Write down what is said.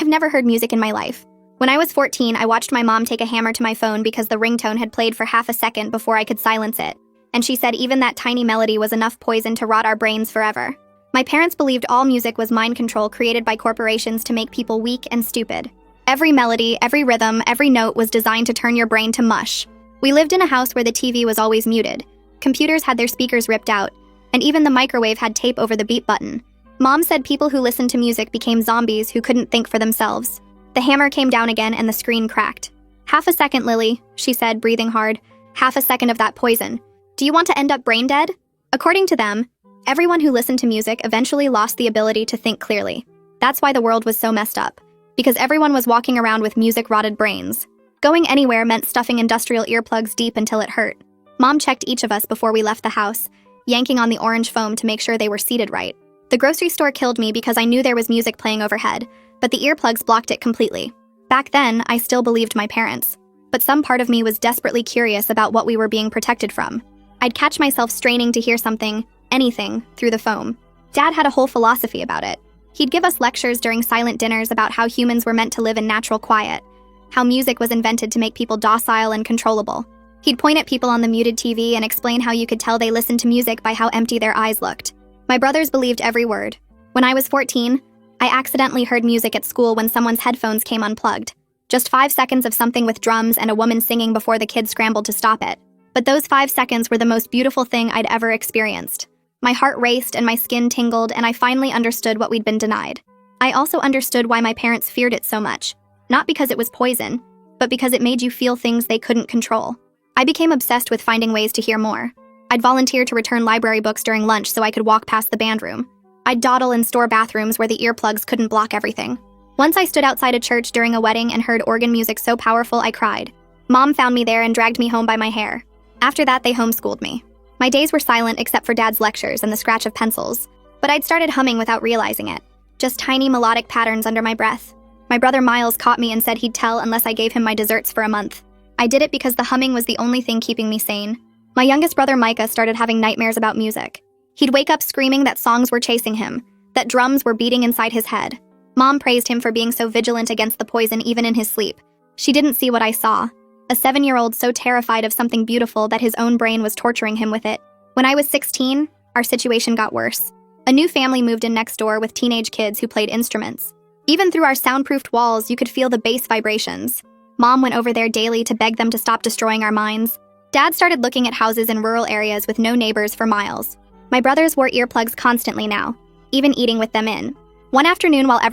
have never heard music in my life. When I was 14, I watched my mom take a hammer to my phone because the ringtone had played for half a second before I could silence it, and she said even that tiny melody was enough poison to rot our brains forever. My parents believed all music was mind control created by corporations to make people weak and stupid. Every melody, every rhythm, every note was designed to turn your brain to mush. We lived in a house where the TV was always muted. Computers had their speakers ripped out, and even the microwave had tape over the beep button. Mom said people who listened to music became zombies who couldn't think for themselves. The hammer came down again and the screen cracked. "Half a second, Lily," she said, breathing hard. "Half a second of that poison. Do you want to end up brain dead?" According to them, everyone who listened to music eventually lost the ability to think clearly. That's why the world was so messed up. Because everyone was walking around with music-rotted brains. Going anywhere meant stuffing industrial earplugs deep until it hurt. Mom checked each of us before we left the house, yanking on the orange foam to make sure they were seated right. The grocery store killed me because I knew there was music playing overhead, but the earplugs blocked it completely. Back then, I still believed my parents. But some part of me was desperately curious about what we were being protected from. I'd catch myself straining to hear something, anything, through the foam. Dad had a whole philosophy about it. He'd give us lectures during silent dinners about how humans were meant to live in natural quiet, how music was invented to make people docile and controllable. He'd point at people on the muted TV and explain how you could tell they listened to music by how empty their eyes looked. My brothers believed every word. When I was 14, I accidentally heard music at school when someone's headphones came unplugged. Just 5 seconds of something with drums and a woman singing before the kids scrambled to stop it. But those 5 seconds were the most beautiful thing I'd ever experienced. My heart raced and my skin tingled, and I finally understood what we'd been denied. I also understood why my parents feared it so much. Not because it was poison, but because it made you feel things they couldn't control. I became obsessed with finding ways to hear more. I'd volunteer to return library books during lunch so I could walk past the band room. I'd dawdle in store bathrooms where the earplugs couldn't block everything. Once I stood outside a church during a wedding and heard organ music so powerful I cried. Mom found me there and dragged me home by my hair. After that, they homeschooled me. My days were silent except for Dad's lectures and the scratch of pencils. But I'd started humming without realizing it. Just tiny melodic patterns under my breath. My brother Miles caught me and said he'd tell unless I gave him my desserts for a month. I did it because the humming was the only thing keeping me sane. My youngest brother Micah started having nightmares about music. He'd wake up screaming that songs were chasing him, that drums were beating inside his head. Mom praised him for being so vigilant against the poison even in his sleep. She didn't see what I saw. A 7-year-old so terrified of something beautiful that his own brain was torturing him with it. When I was 16, our situation got worse. A new family moved in next door with teenage kids who played instruments. Even through our soundproofed walls, you could feel the bass vibrations. Mom went over there daily to beg them to stop destroying our minds. Dad started looking at houses in rural areas with no neighbors for miles. My brothers wore earplugs constantly now, even eating with them in. One afternoon while